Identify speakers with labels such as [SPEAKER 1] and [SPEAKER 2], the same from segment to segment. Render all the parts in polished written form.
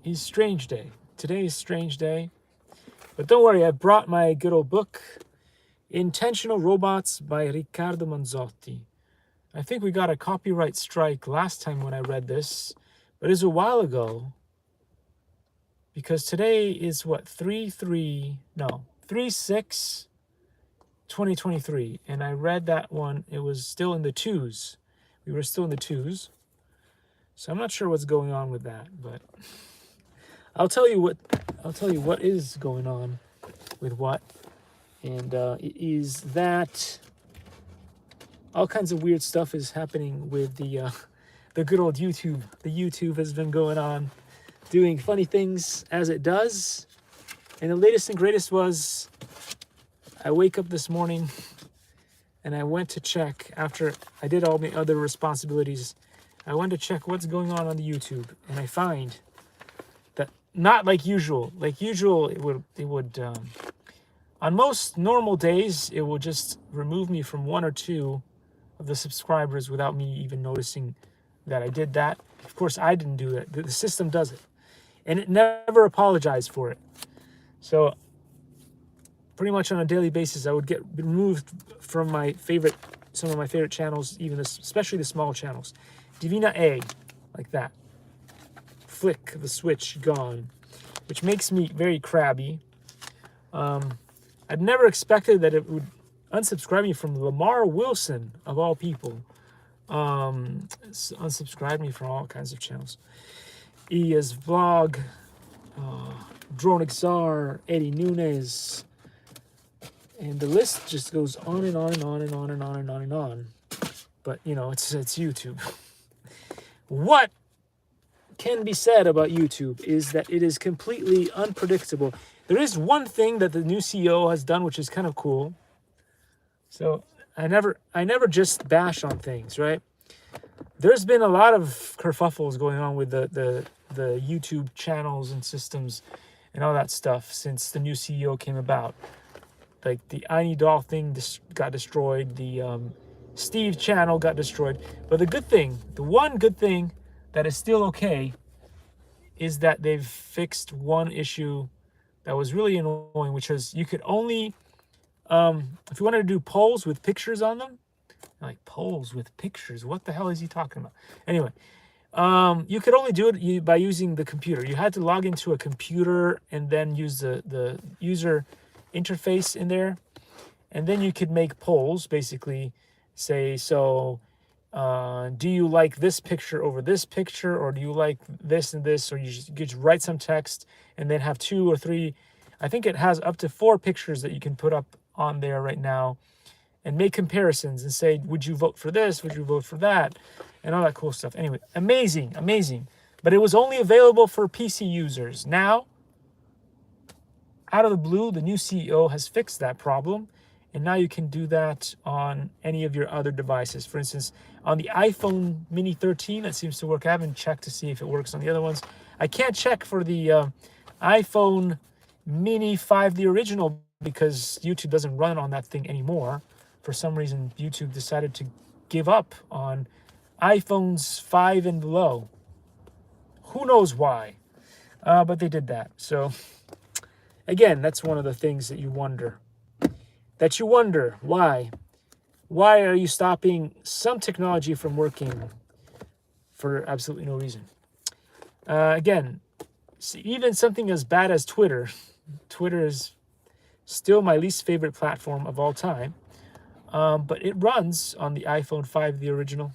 [SPEAKER 1] is Strange Day. Today is Strange Day. But don't worry, I brought my good old book, Intentional Robots by Riccardo Manzotti. I think we got a copyright strike last time when I read this, but it was a while ago. Because today is what, 3/6/2023. And I read that one, it was still in the twos. We were still in the twos. So I'm not sure what's going on with that, but I'll tell you what is going on with what. And it is that all kinds of weird stuff is happening with the good old YouTube. The YouTube has been going on, doing funny things as it does. And the latest and greatest was, I wake up this morning and I went to check after I did all my other responsibilities. I went to check what's going on the YouTube, and I find that not like usual. Like usual, it would on most normal days, it will just remove me from one or two of the subscribers without me even noticing that I did that. Of course, I didn't do it. The system does it. And it never apologized for it. So pretty much on a daily basis, I would get removed from some of my favorite channels, even especially the small channels. Divina A, like that. Flick the switch, gone. Which makes me very crabby. I'd never expected that it would unsubscribe me from Lamar Wilson, of all people. Unsubscribe me from all kinds of channels. Iya's Vlog, Dronixar, Eddie Nunes, and the list just goes on and on and on and on and on and on and on. But you know, it's YouTube. What can be said about YouTube is that it is completely unpredictable. There is one thing that the new CEO has done, which is kind of cool. So I never just bash on things, right? There's been a lot of kerfuffles going on with the YouTube channels and systems and all that stuff since the new CEO came about. Like the I Need Doll thing got destroyed. The Steve channel got destroyed. But the one good thing that is still okay is that they've fixed one issue that was really annoying, which was you could only, if you wanted to do polls with pictures on them, like polls with pictures, what the hell is he talking about? Anyway, you could only do it by using the computer. You had to log into a computer and then use the user interface in there. And then you could make polls, basically say, so do you like this picture over this picture, or do you like this and this, or you just write some text and then have 2 or 3, I think it has up to 4 pictures that you can put up on there right now and make comparisons and say, would you vote for this, would you vote for that, and all that cool stuff. Anyway, amazing, but it was only available for PC users. Now, out of the blue, the new CEO has fixed that problem. And now you can do that on any of your other devices. For instance, on the iPhone Mini 13, that seems to work. I haven't checked to see if it works on the other ones. I can't check for the iPhone Mini 5, the original, because YouTube doesn't run on that thing anymore. For some reason, YouTube decided to give up on iPhones 5 and below. Who knows why? But they did that. So, again, that's one of the things that you wonder. Why are you stopping some technology from working for absolutely no reason? Again, even something as bad as Twitter is still my least favorite platform of all time, but it runs on the iPhone 5, the original.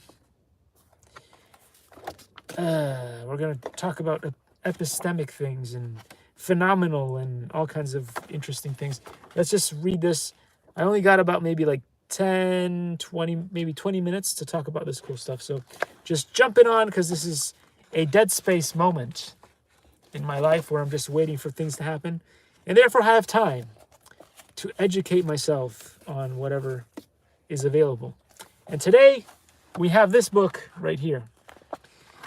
[SPEAKER 1] We're going to talk about epistemic things and phenomenal and all kinds of interesting things. Let's just read this. I only got about maybe like 10, 20, maybe 20 minutes to talk about this cool stuff. So just jumping on, because this is a dead space moment in my life where I'm just waiting for things to happen. And therefore I have time to educate myself on whatever is available. And today we have this book right here.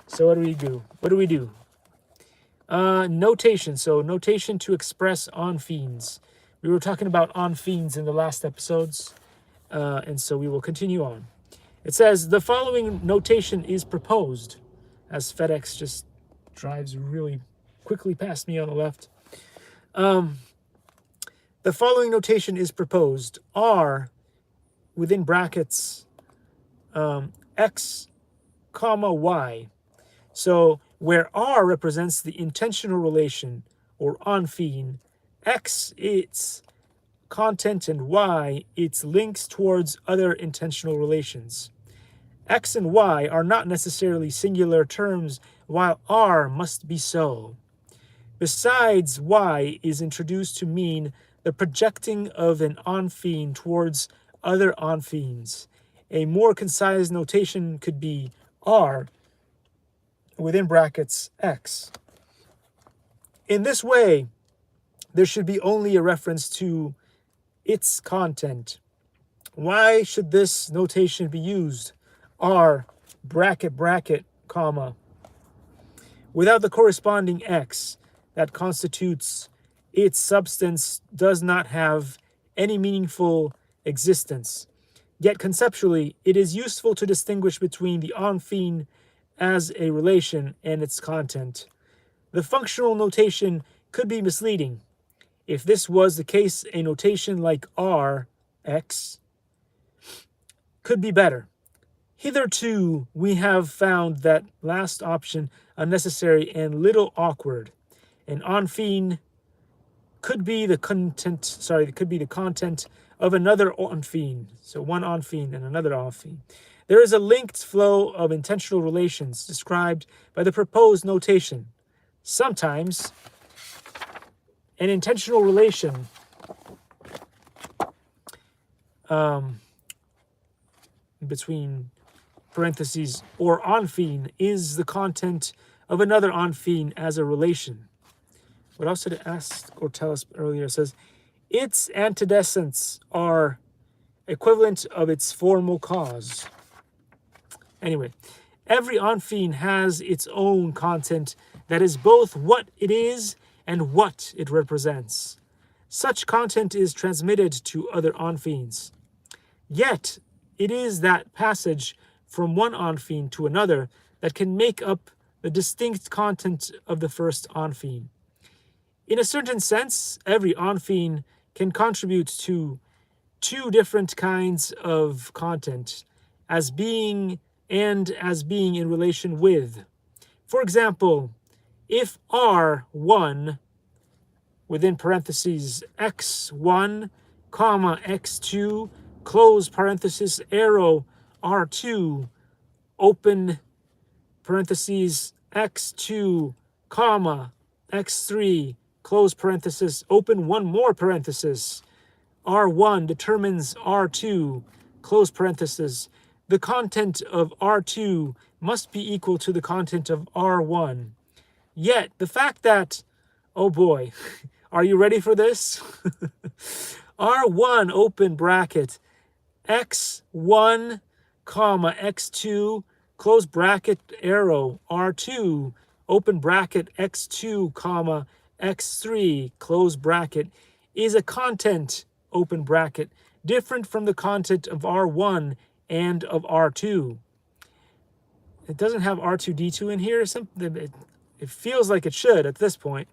[SPEAKER 1] So what do we do? Notation. So notation to express on fiends. We were talking about on fiends in the last episodes, and so we will continue on. It says, the following notation is proposed, as FedEx just drives really quickly past me on the left. The following notation is proposed. R, within brackets, X, comma, Y. So where R represents the intentional relation, or onfine, X, its content, and Y, its links towards other intentional relations. X and Y are not necessarily singular terms, while R must be so. Besides, Y is introduced to mean the projecting of an onfine towards other onfines. A more concise notation could be R, within brackets, X. In this way, there should be only a reference to its content. Why should this notation be used? R, bracket, bracket, comma. Without the corresponding X that constitutes its substance does not have any meaningful existence. Yet conceptually, it is useful to distinguish between the onfine as a relation and its content. The functional notation could be misleading. If this was the case, a notation like R, X, could be better. Hitherto, we have found that last option unnecessary and little awkward. An onfine could be the content of another onfine. So one onfine and another onfine. There is a linked flow of intentional relations described by the proposed notation. Sometimes an intentional relation between parentheses or onfine is the content of another onfine as a relation. What else did it ask or tell us earlier? It says, its antecedents are equivalent of its formal cause. Anyway, every onfine has its own content that is both what it is and what it represents. Such content is transmitted to other onfines. Yet, it is that passage from one onfine to another that can make up the distinct content of the first onfine. In a certain sense, every onfine can contribute to two different kinds of content, as being and as being in relation with. For example, if R1, within parentheses, X1, comma, X2, close parenthesis, arrow, R2, open parentheses, X2, comma, X3, close parenthesis, open one more parenthesis, R1 determines R2, close parenthesis. The content of R2 must be equal to the content of R1. Yet, the fact that, oh boy, are you ready for this? R1, open bracket, X1, comma, X2, close bracket, arrow, R2, open bracket, X2, comma, X3, close bracket, is a content, open bracket, different from the content of R1 and of R2. It doesn't have R2D2 in here. It feels like it should at this point.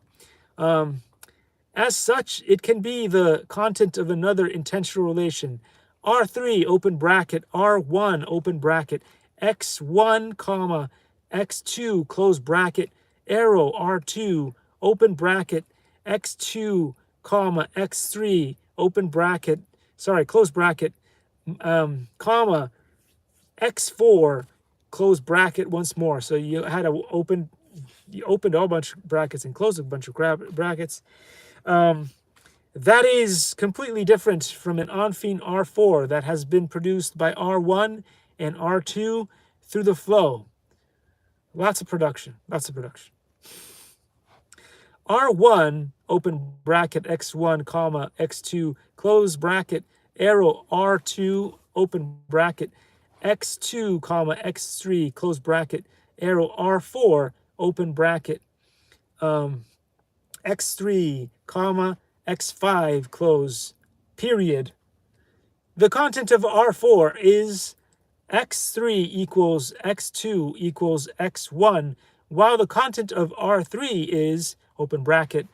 [SPEAKER 1] As such, it can be the content of another intentional relation. R3, open bracket, R1, open bracket, X1, comma, X2, close bracket, arrow, R2, open bracket, X2, comma, X3, open bracket, close bracket, comma, X4, close bracket once more. So you had to opened a whole bunch of brackets and closed a bunch of brackets. That is completely different from an onfine R4 that has been produced by R1 and R2 through the flow. Lots of production. R1, open bracket, X1, comma, X2, close bracket, arrow, R2, open bracket, X2, comma, X3, close bracket, arrow, R4, open bracket, X3, comma, X5, close, period. The content of R4 is X3 equals X2 equals X1, while the content of R3 is, open bracket,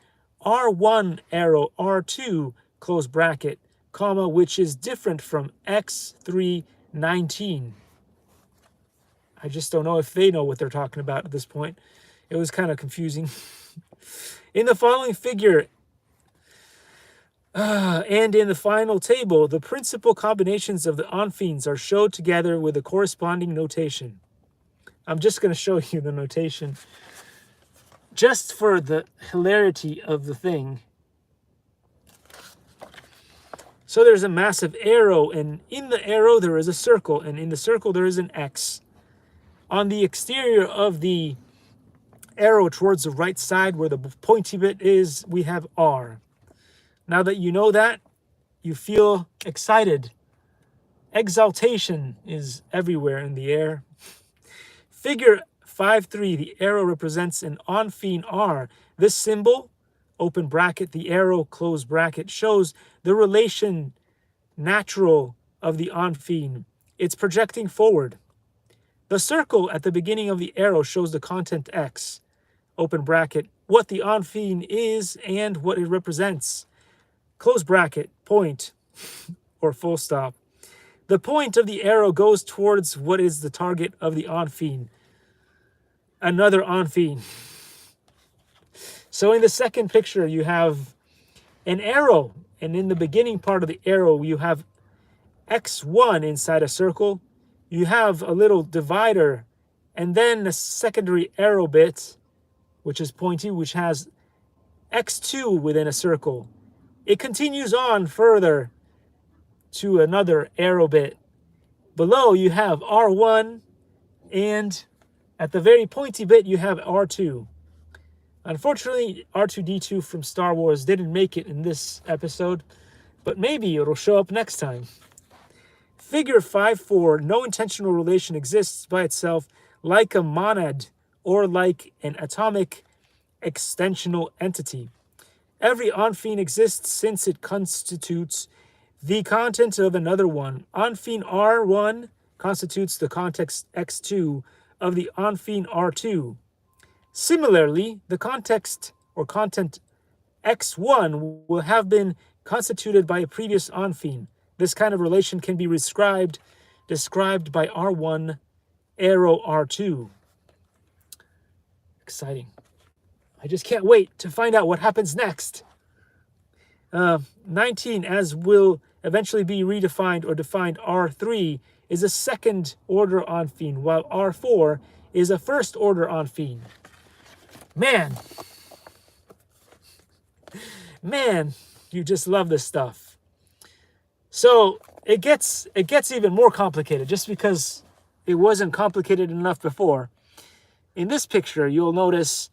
[SPEAKER 1] R1 arrow R2, close bracket, comma, which is different from X319. I just don't know if they know what they're talking about at this point. It was kind of confusing. In the following figure, and in the final table, the principal combinations of the onphenes are shown together with the corresponding notation. I'm just going to show you the notation just for the hilarity of the thing. So there's a massive arrow, and in the arrow there is a circle, and in the circle there is an X. On the exterior of the arrow towards the right side where the pointy bit is, we have R. Now that you know that, you feel excited. Exaltation is everywhere in the air. Figure 5.3, the arrow represents an onphene R. This symbol, open bracket, the arrow, close bracket, shows the relation natural of the onphene. It's projecting forward. The circle at the beginning of the arrow shows the content X, open bracket, what the onphene is and what it represents. Close bracket, point, or full stop. The point of the arrow goes towards what is the target of the onphene. Another onphene. So in the second picture, you have an arrow, and in the beginning part of the arrow, you have X1 inside a circle. You have a little divider, and then a secondary arrow bit, which is pointy, which has X2 within a circle. It continues on further to another arrow bit. Below you have R1, and at the very pointy bit you have R2. Unfortunately, R2-D2 from Star Wars didn't make it in this episode, but maybe it'll show up next time. Figure 5.4, no intentional relation exists by itself like a monad or like an atomic extensional entity. Every onphene exists since it constitutes the content of another one. Onphene R1 constitutes the context X2 of the onphene R2. Similarly, the context or content X1 will have been constituted by a previous onphene. This kind of relation can be described by R1 arrow R2. Exciting. I just can't wait to find out what happens next. 19, as will eventually be redefined or defined, R3 is a second order onphene, while R4 is a first order onphene. Man, you just love this stuff. So it gets even more complicated just because it wasn't complicated enough before. In this picture, you'll notice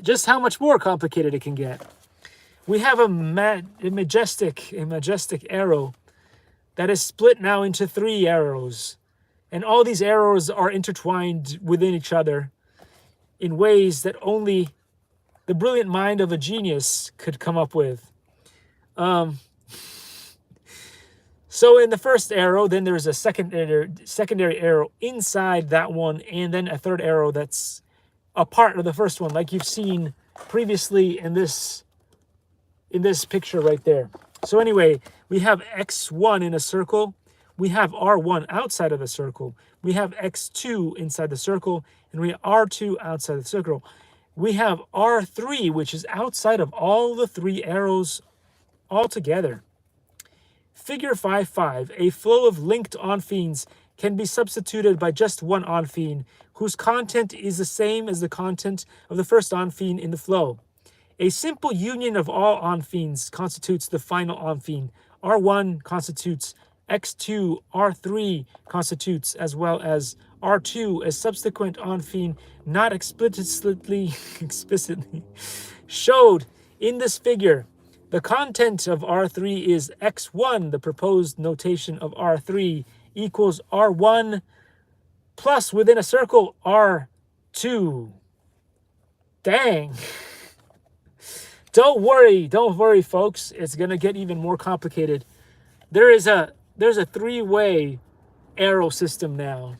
[SPEAKER 1] just how much more complicated it can get. We have a majestic arrow that is split now into 3 arrows. And all these arrows are intertwined within each other in ways that only the brilliant mind of a genius could come up with. So in the first arrow, then there's a secondary arrow inside that one, and then a third arrow that's a part of the first one, like you've seen previously in this picture right there. So anyway, we have X1 in a circle. We have R1 outside of the circle. We have X2 inside the circle, and we have R2 outside the circle. We have R3, which is outside of all the 3 arrows altogether. Figure 5.5, a flow of linked onphenes can be substituted by just one onphene, whose content is the same as the content of the first onphene in the flow. A simple union of all onphenes constitutes the final onphene. R1 constitutes X2, R3 constitutes, as well as R2, a subsequent onphene not explicitly showed in this figure. The content of R3 is X1, the proposed notation of R3 equals R1 plus within a circle R2. Dang. Don't worry, folks. It's going to get even more complicated. There's a 3-way arrow system now.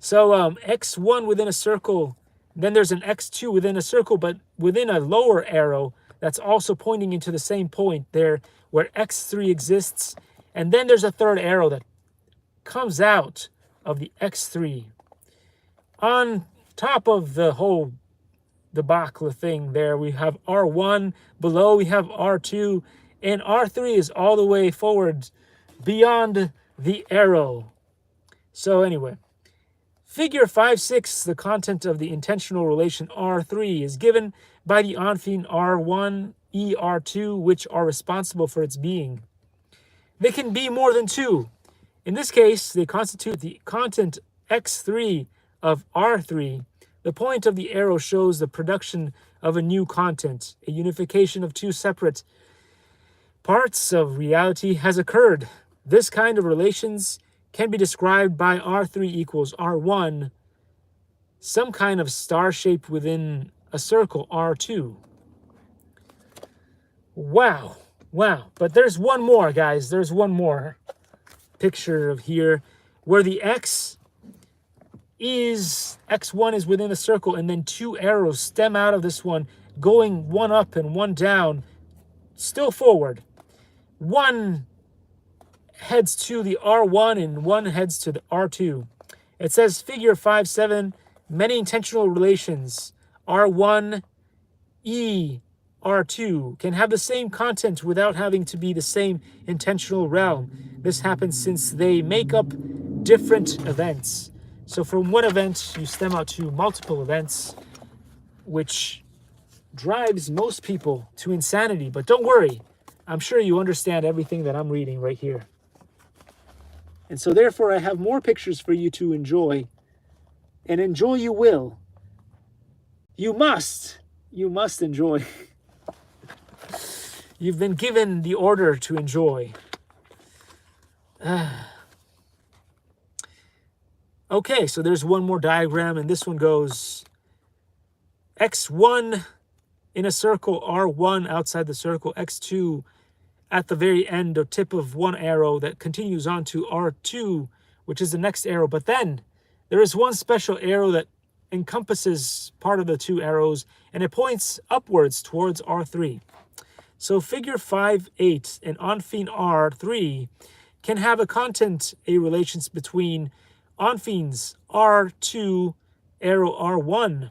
[SPEAKER 1] So X1 within a circle Then there's an x2 within a circle, but within a lower arrow that's also pointing into the same point there where x3 exists. And then there's a third arrow that comes out of the x3. On top of the whole debacle thing there, we have R1. Below we have R2. And R3 is all the way forward beyond the arrow. So anyway, figure 5.6, the content of the intentional relation R3 is given by the onphene R1, E, R2, which are responsible for its being. They can be more than two. In this case, they constitute the content X3 of R3. The point of the arrow shows the production of a new content. A unification of two separate parts of reality has occurred. This kind of relations can be described by R3 equals R1, some kind of star shape within a circle, R2. Wow. But there's one more, guys. There's one more picture of here where the X1 is within a circle, and then two arrows stem out of this one, going one up and one down, still forward. One heads to the R1 and one heads to the R2. It says figure 5.7, many intentional relations, R1, E, R2, can have the same content without having to be the same intentional realm. This happens since they make up different events. So from one event, you stem out to multiple events, which drives most people to insanity. But don't worry, I'm sure you understand everything that I'm reading right here. And so therefore, I have more pictures for you to enjoy. And enjoy you will. You must enjoy. You've been given the order to enjoy. Okay, so there's one more diagram, and this one goes X1 in a circle, R1 outside the circle, X2 at the very end or tip of one arrow that continues on to R2, which is the next arrow. But then there is one special arrow that encompasses part of the two arrows, and it points upwards towards R3. So figure 5.8, an onphene R3 can have a content, a relations between onphenes R2, arrow R1.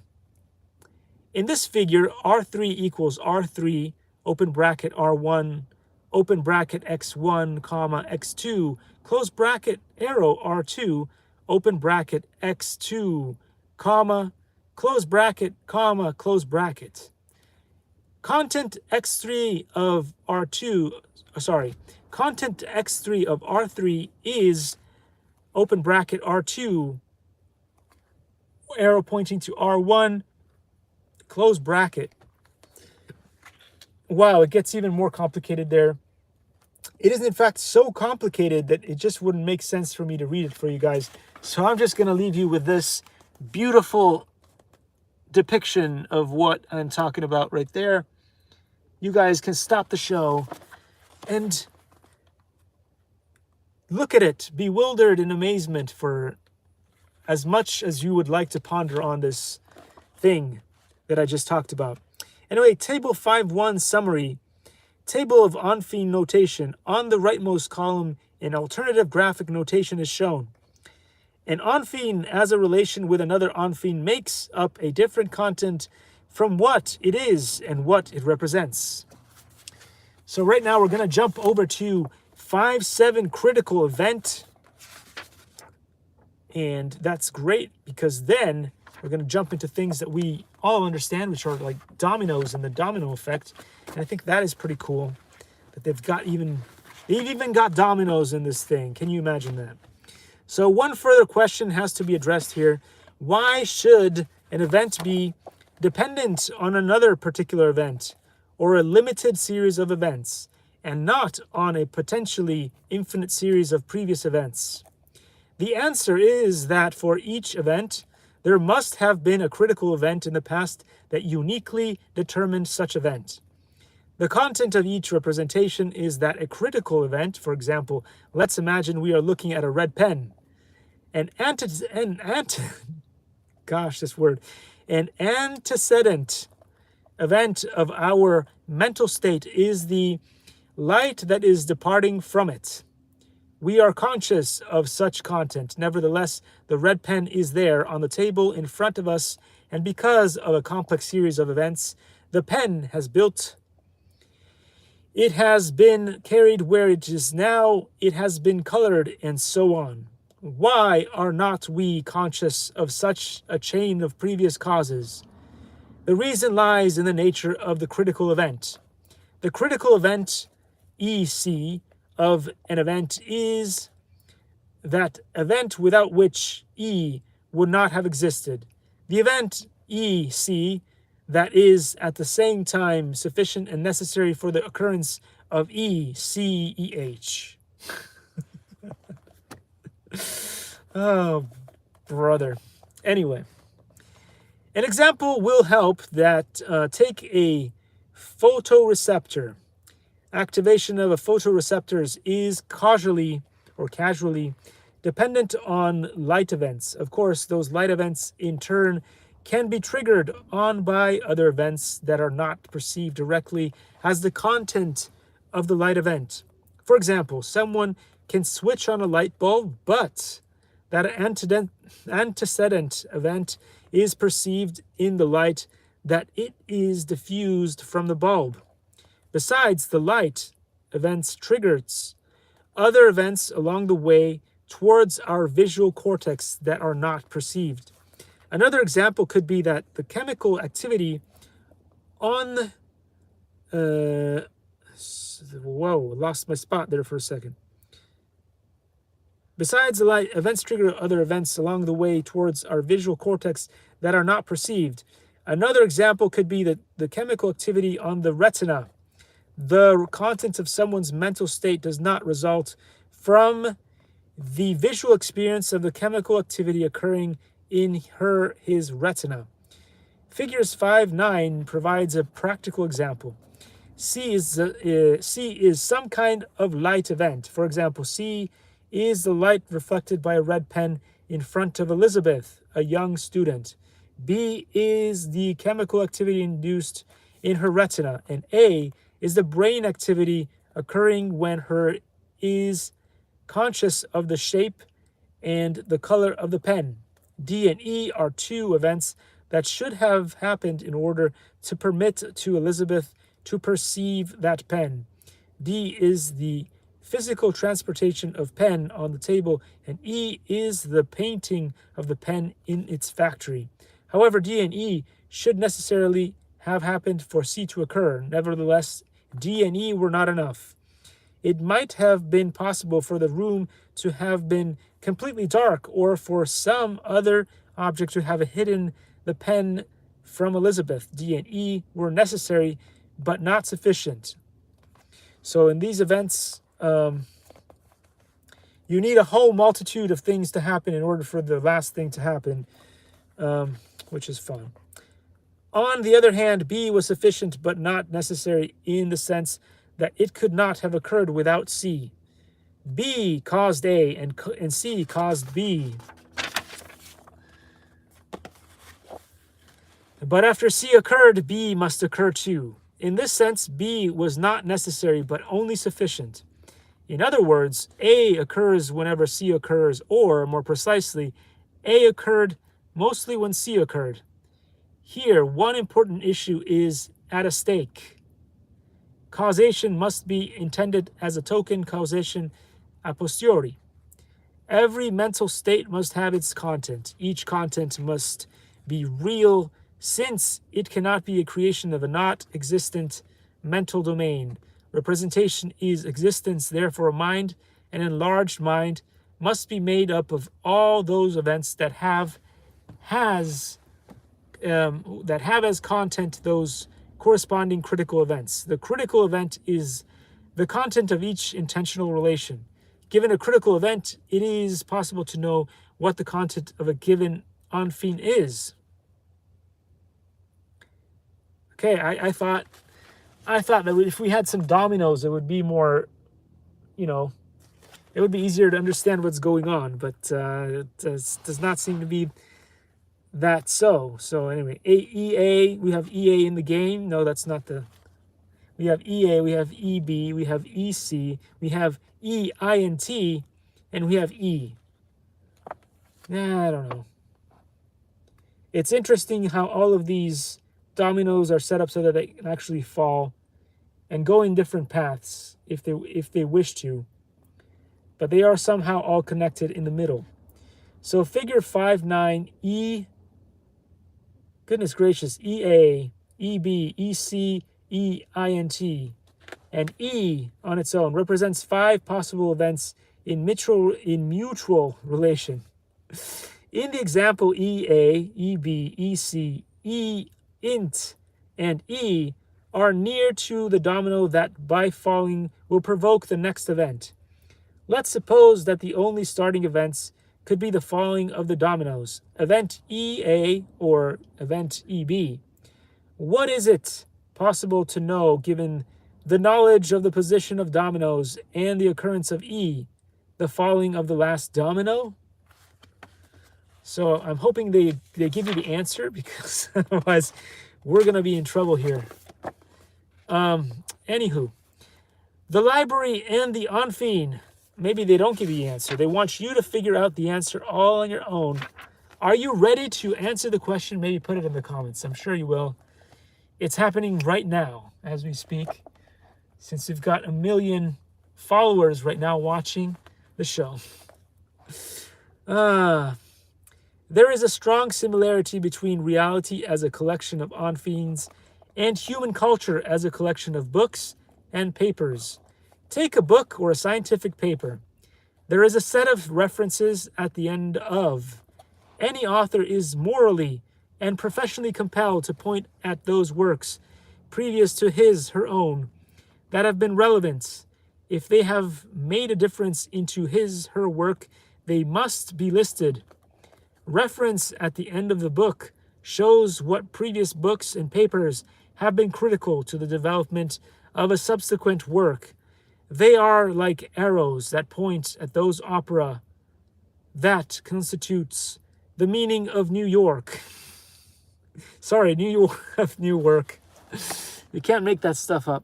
[SPEAKER 1] In this figure, R3 equals R3, open bracket R1, open bracket X1, comma, X2, close bracket, arrow R2, open bracket X2, comma, close bracket, comma, close bracket. Content X3 of content X3 of R3 is open bracket R2, arrow pointing to R1, close bracket. Wow, it gets even more complicated there. It is in fact so complicated that it just wouldn't make sense for me to read it for you guys. So I'm just going to leave you with this beautiful depiction of what I'm talking about right there. You guys can stop the show and look at it, bewildered in amazement for as much as you would like to ponder on this thing that I just talked about. Anyway, table 5.1 summary. Table of onphene notation. On the rightmost column, an alternative graphic notation is shown. An onphene as a relation with another onphene makes up a different content from what it is and what it represents. So right now we're going to jump over to 5.7 critical event. And that's great because then we're going to jump into things that we all understand, which are like dominoes and the domino effect. And I think that is pretty cool that they've even got dominoes in this thing. Can you imagine that? So one further question has to be addressed here. Why should an event be dependent on another particular event or a limited series of events and not on a potentially infinite series of previous events? The answer is that for each event, there must have been a critical event in the past that uniquely determined such event. The content of each representation is that a critical event, for example, let's imagine we are looking at a red pen. An An antecedent event of our mental state is the light that is departing from it. We are conscious of such content. Nevertheless, the red pen is there on the table in front of us, and because of a complex series of events, the pen has built. It has been carried where it is now, it has been colored, and so on. Why are not we conscious of such a chain of previous causes? The reason lies in the nature of the critical event. The critical event, EC, of an event is that event without which E would not have existed. The event EC that is at the same time sufficient and necessary for the occurrence of ECEH. Oh, brother. Anyway, an example will help that take a photoreceptor. Activation of a photoreceptors is casually dependent on light events. Of course, those light events in turn can be triggered on by other events that are not perceived directly as the content of the light event. For example, someone can switch on a light bulb, but that antecedent event is perceived in the light that it is diffused from the bulb. Besides, the light events triggers other events along the way towards our visual cortex that are not perceived. Another example could be that the chemical activity on lost my spot there for a second. Besides the light, events trigger other events along the way towards our visual cortex that are not perceived. Another example could be that the chemical activity on the retina. The content of someone's mental state does not result from the visual experience of the chemical activity occurring in his retina. Figures 5-9 provides a practical example. C is some kind of light event. For example, C is the light reflected by a red pen in front of Elizabeth, a young student. B is the chemical activity induced in her retina, and A is the brain activity occurring when her is conscious of the shape and the color of the pen. D and E are two events that should have happened in order to permit to Elizabeth to perceive that pen. D is the physical transportation of pen on the table, and E is the painting of the pen in its factory. However, D and E should necessarily have happened for C to occur. Nevertheless, D and E were not enough. It might have been possible for the room to have been completely dark, or for some other object to have hidden the pen from Elizabeth. D and E were necessary, but not sufficient. So in these events, you need a whole multitude of things to happen in order for the last thing to happen, which is fun. On the other hand, B was sufficient but not necessary in the sense that it could not have occurred without C. B caused A and C caused B. But after C occurred, B must occur too. In this sense, B was not necessary but only sufficient. In other words, A occurs whenever C occurs, or more precisely, A occurred mostly when C occurred. Here, one important issue is at stake. Causation must be intended as a token causation a posteriori. Every mental state must have its content. Each content must be real, since it cannot be a creation of a not existent mental domain. Representation is existence, therefore a mind, an enlarged mind, must be made up of all those events that have as content those corresponding critical events. The critical event is the content of each intentional relation. Given a critical event, it is possible to know what the content of a given enfant is. Okay, I thought that if we had some dominoes, it would be more, it would be easier to understand what's going on. But it does not seem to be that so. So anyway, EA, we have EA in the game. No, that's not the... We have EA, we have EB, we have EC, we have EINT, and we have E. I don't know. It's interesting how all of these dominoes are set up so that they can actually fall and go in different paths if they wish to. But they are somehow all connected in the middle. So figure 5-9, E, goodness gracious, EA, EB, EC, EINT, and E on its own represents 5 possible events in mutual relation. In the example, EA, EB, EC, EINT, and E are near to the domino that by falling will provoke the next event. Let's suppose that the only starting events could be the falling of the dominoes, event EA or event EB. What is it possible to know given the knowledge of the position of dominoes and the occurrence of E, the falling of the last domino? So I'm hoping they give you the answer, because otherwise we're going to be in trouble here. Anywho, the library and the Onfine, maybe they don't give you the answer. They want you to figure out the answer all on your own. Are you ready to answer the question? Maybe put it in the comments. I'm sure you will. It's happening right now as we speak, since we've got 1 million followers right now watching the show. There is a strong similarity between reality as a collection of Onfines and human culture as a collection of books and papers. Take a book or a scientific paper. There is a set of references at the end of. Any author is morally and professionally compelled to point at those works previous to her own that have been relevant. If they have made a difference into her work, they must be listed. Reference at the end of the book shows what previous books and papers have been critical to the development of a subsequent work. They are like arrows that point at those opera that constitutes the meaning of New York. Sorry, New York of New Work. You can't make that stuff up.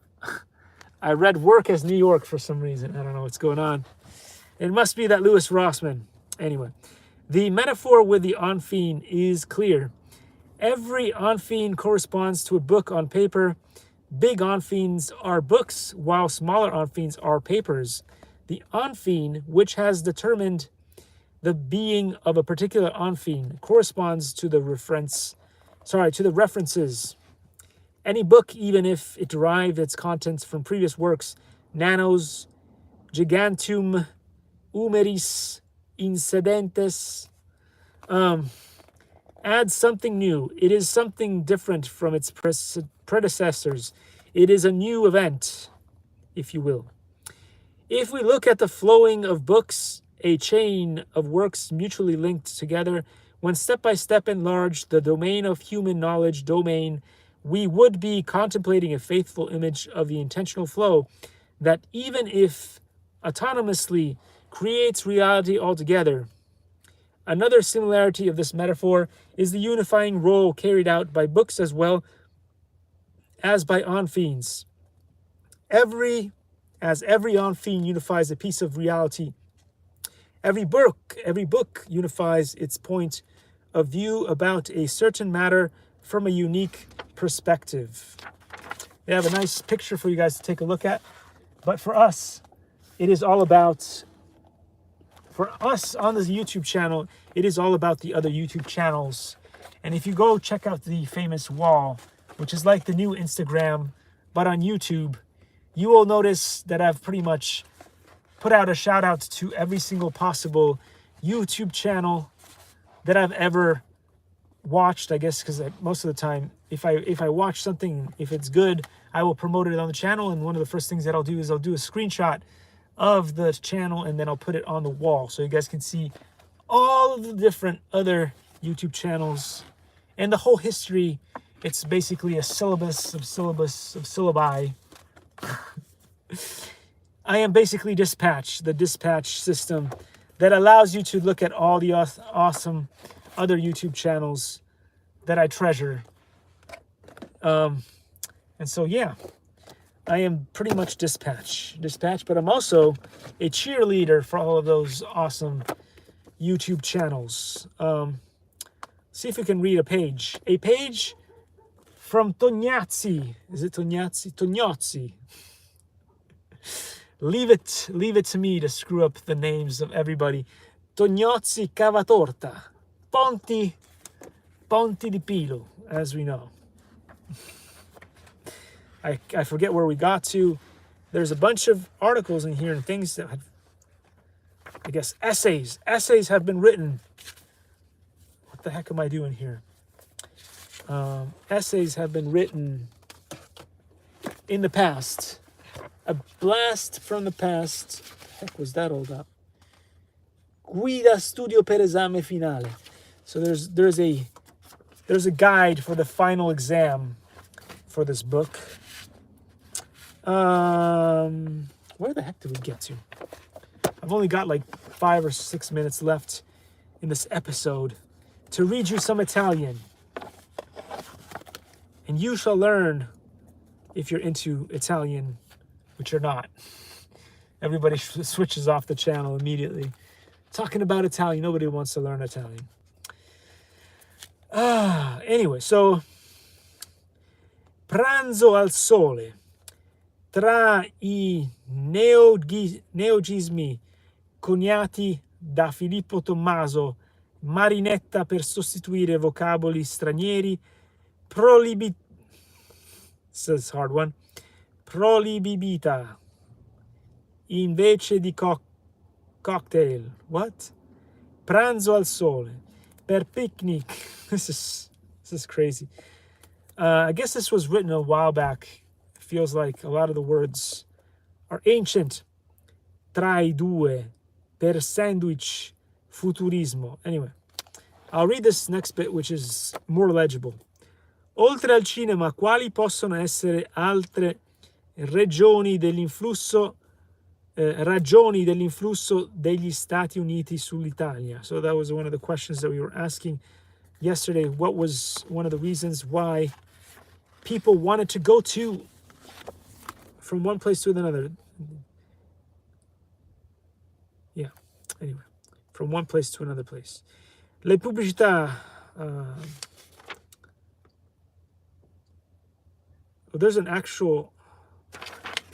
[SPEAKER 1] I read work as New York for some reason. I don't know what's going on. It must be that Louis Rossman. Anyway, the metaphor with the Onfine is clear. Every Onfine corresponds to a book on paper. Big Onfines are books, while smaller Onfines are papers. The Onfine, which has determined the being of a particular Onfine, corresponds to the references. Any book, even if it derived its contents from previous works, nanos, gigantum, humeris, incidentes, adds something new. It is something different from its predecessors. It is a new event, if you will. If we look at the flowing of books, a chain of works mutually linked together, when step by step enlarged the domain of human knowledge we would be contemplating a faithful image of the intentional flow that, even if autonomously, creates reality altogether. Another similarity of this metaphor is the unifying role carried out by books as well as by Onfines. Every Onfine unifies a piece of reality. Every book unifies its point of view about a certain matter from a unique perspective. They have a nice picture for you guys to take a look at. But for us, it is all about, for us on this YouTube channel, it is all about the other YouTube channels. And if you go check out the famous wall, which is like the new Instagram, but on YouTube, you will notice that I've pretty much put out a shout out to every single possible YouTube channel that I've ever watched, I guess, because most of the time, if I watch something, if it's good, I will promote it on the channel. And one of the first things that I'll do is I'll do a screenshot of the channel, and then I'll put it on the wall so you guys can see all of the different other YouTube channels and the whole history. It's basically a syllabus of syllabi. I am basically Dispatch, the dispatch system that allows you to look at all the awesome other YouTube channels that I treasure. And so, yeah, I am pretty much dispatch, but I'm also a cheerleader for all of those awesome YouTube channels. See if we can read a page. A page from Tognazzi. Is it Tognazzi? Tognazzi. Leave it to me to screw up the names of everybody. Tognazzi Cavatorta. Ponti di Pilo, as we know. I forget where we got to. There's a bunch of articles in here and things that have, I guess, essays. Essays have been written. What the heck am I doing here? Essays have been written in the past. A blast from the past. What the heck was that all about? Guida studio per esame finale. So there's a guide for the final exam for this book. Where the heck did we get to? I've only got like 5 or 6 minutes left in this episode to read you some Italian. And you shall learn if you're into Italian, which you're not. Everybody switches off the channel immediately. Talking about Italian, nobody wants to learn Italian. Anyway, so Pranzo al sole. Tra I neogismi coniati da Filippo Tommaso, Marinetta per sostituire vocaboli stranieri, this is a hard one, prolibibita invece di cocktail. What? Pranzo al sole. Per picnic. This is crazy. I guess this was written a while back. Feels like a lot of the words are ancient. Tra I due, per sandwich, futurismo. Anyway, I'll read this next bit, which is more legible. Oltre al cinema, quali possono essere altre ragioni dell'influsso degli Stati Uniti sull'Italia? So that was one of the questions that we were asking yesterday. What was one of the reasons why people wanted to go to from one place to another? Yeah, anyway, from one place to another place. Le pubblicità. There's an actual.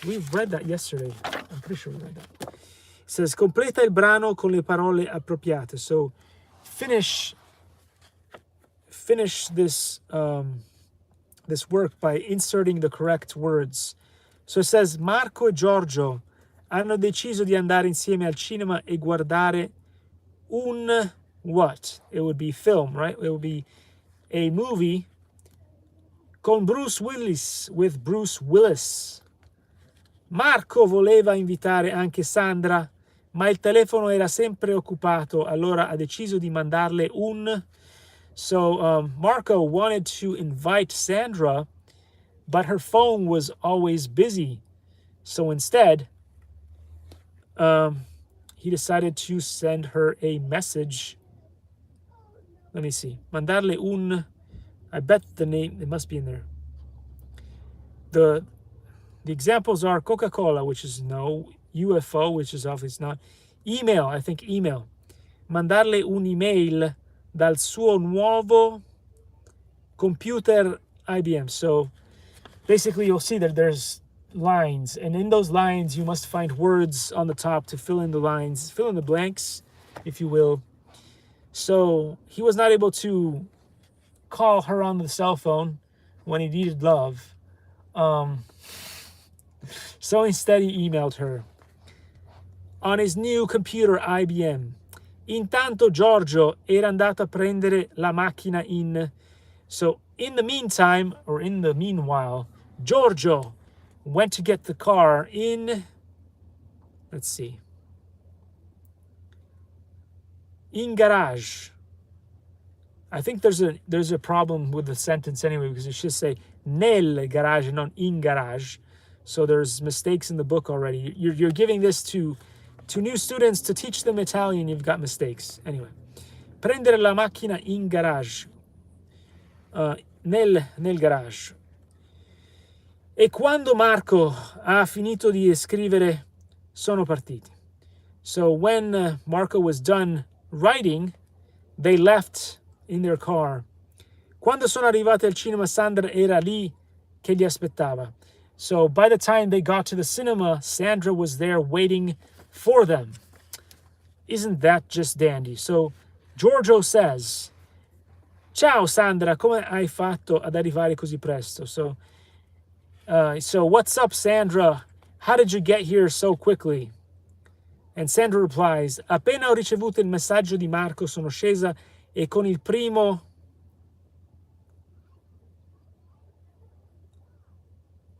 [SPEAKER 1] We've read that yesterday. I'm pretty sure we read that. It says, completa il brano con le parole appropriate. So, finish this this work by inserting the correct words. So it says, Marco e Giorgio hanno deciso di andare insieme al cinema e guardare un what? It would be film, right? It would be a movie con Bruce Willis, with Bruce Willis. Marco voleva invitare anche Sandra, ma il telefono era sempre occupato, allora ha deciso di mandarle un. So Marco wanted to invite Sandra, but her phone was always busy. So instead, he decided to send her a message. Let me see. Mandarle un. I bet the name, it must be in there. The examples are Coca-Cola, which is no. UFO, which is obviously not. Email, I think email. Mandarle un'email dal suo nuovo computer IBM. So basically you'll see that there's lines, and in those lines you must find words on the top to fill in the lines, fill in the blanks, if you will. So he was not able to call her on the cell phone when he needed love. So instead he emailed her on his new computer IBM. Intanto Giorgio era andato a prendere la macchina in. So in the meantime, or in the meanwhile, Giorgio went to get the car in, let's see, in garage. I think there's a problem with the sentence anyway, because it should say nel garage and not in garage. So there's mistakes in the book already. You're giving this to new students to teach them Italian. You've got mistakes. Anyway, prendere la macchina in garage. nel garage. E quando Marco ha finito di scrivere, sono partiti. So when Marco was done writing, they left in their car. Quando sono arrivati al cinema, Sandra era lì che li aspettava. So by the time they got to the cinema, Sandra was there waiting for them. Isn't that just dandy? So Giorgio says, ciao Sandra, come hai fatto ad arrivare così presto? So what's up, Sandra? How did you get here so quickly? And Sandra replies, appena ho ricevuto il messaggio di Marco, sono scesa e con il primo...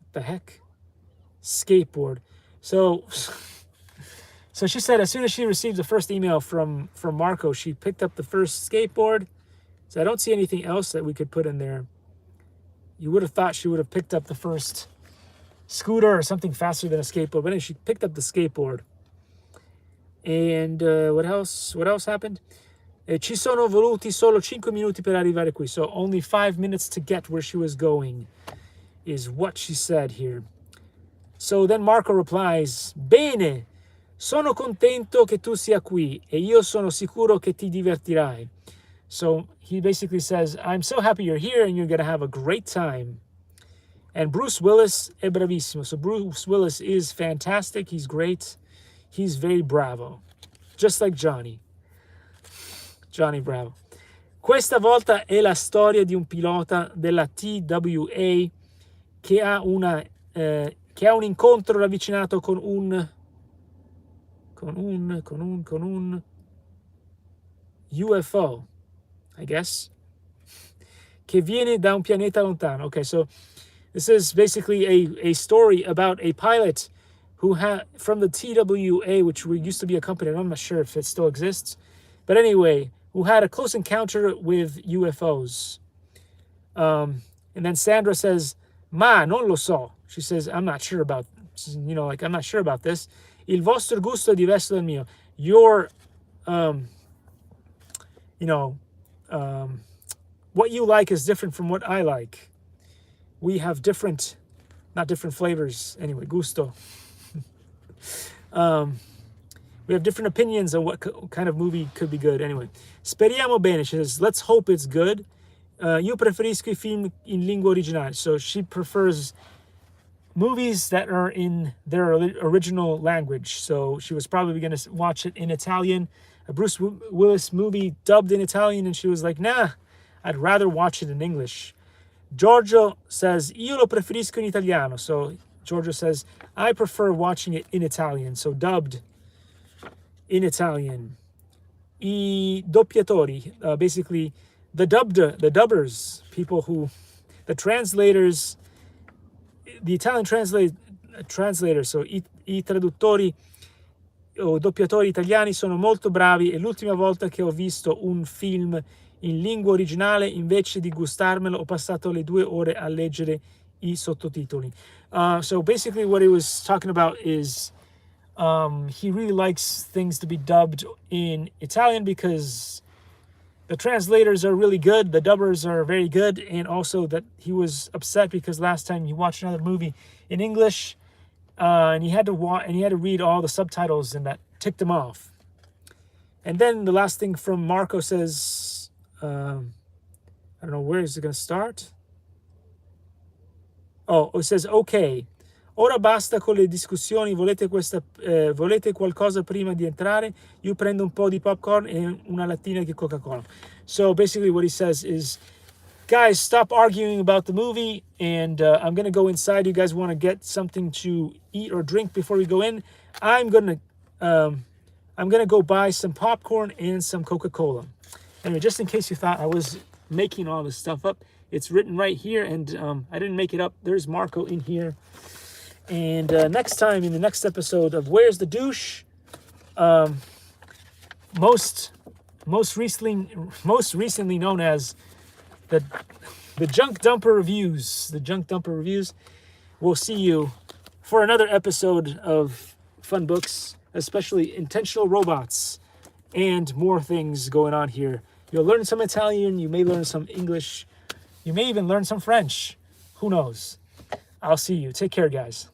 [SPEAKER 1] What the heck? Skateboard. So she said as soon as she received the first email from Marco, she picked up the first skateboard. So I don't see anything else that we could put in there. You would have thought she would have picked up the first scooter or something faster than a skateboard. But anyway, she picked up the skateboard. And what else? What else happened? Ci sono voluti solo 5 minuti per arrivare qui. So only 5 minutes to get where she was going is what she said here. So then Marco replies, bene, sono contento che tu sia qui e io sono sicuro che ti divertirai. So he basically says, I'm so happy you're here and you're going to have a great time. And Bruce Willis è bravissimo. So Bruce Willis is fantastic. He's great. He's very bravo. Just like Johnny. Johnny Bravo. Questa volta è la storia di un pilota della TWA che ha un incontro ravvicinato con un UFO, I guess, che viene da un pianeta lontano. Okay, so this is basically a story about a pilot who had from the TWA, which used to be a company. I'm not sure if it still exists, but anyway, who had a close encounter with UFOs. And then Sandra says, ma non lo so. She says, I'm not sure about, I'm not sure about this. Il vostro gusto è diverso dal mio. Your, what you like is different from what I like. We have different, not different flavors. Anyway, gusto. We have different opinions on what kind of movie could be good. Anyway, speriamo bene. She says, let's hope it's good. Io preferisco I film in lingua originale. So she prefers movies that are in their original language. So she was probably going to watch it in Italian, a Bruce Willis movie dubbed in Italian, and she was like, nah, I'd rather watch it in English. Giorgio says, io lo preferisco in italiano. So Giorgio says, I prefer watching it in Italian. So dubbed in Italian. I doppiatori, basically the dubbers, people who, the translators, the Italian translators, so i traduttori o doppiatori italiani sono molto bravi e l'ultima volta che ho visto un film in lingua originale, invece di gustarmelo, ho passato le 2 ore a leggere I sottotitoli. So basically what he was talking about is he really likes things to be dubbed in Italian because the translators are really good, the dubbers are very good, and also that he was upset because last time he watched another movie in English and he had to read all the subtitles, and that ticked him off. And then the last thing from Marco says, I don't know, where is it going to start? Oh, it says, okay. Ora basta con le discussioni, volete qualcosa prima di entrare? Io prendo un po' di popcorn e una lattina di Coca-Cola. So basically what he says is, guys, stop arguing about the movie, and I'm going to go inside. You guys want to get something to eat or drink before we go in? I'm going to go buy some popcorn and some Coca-Cola. Anyway, just in case you thought I was making all this stuff up, it's written right here, and I didn't make it up. There's Marco in here. And next time, in the next episode of Where's the Douche, most recently known as the Junk Dumper Reviews. The Junk Dumper Reviews. We'll see you for another episode of Fun Books, especially Intentional Robots and more things going on here. You'll learn some Italian. You may learn some English. You may even learn some French. Who knows? I'll see you. Take care, guys.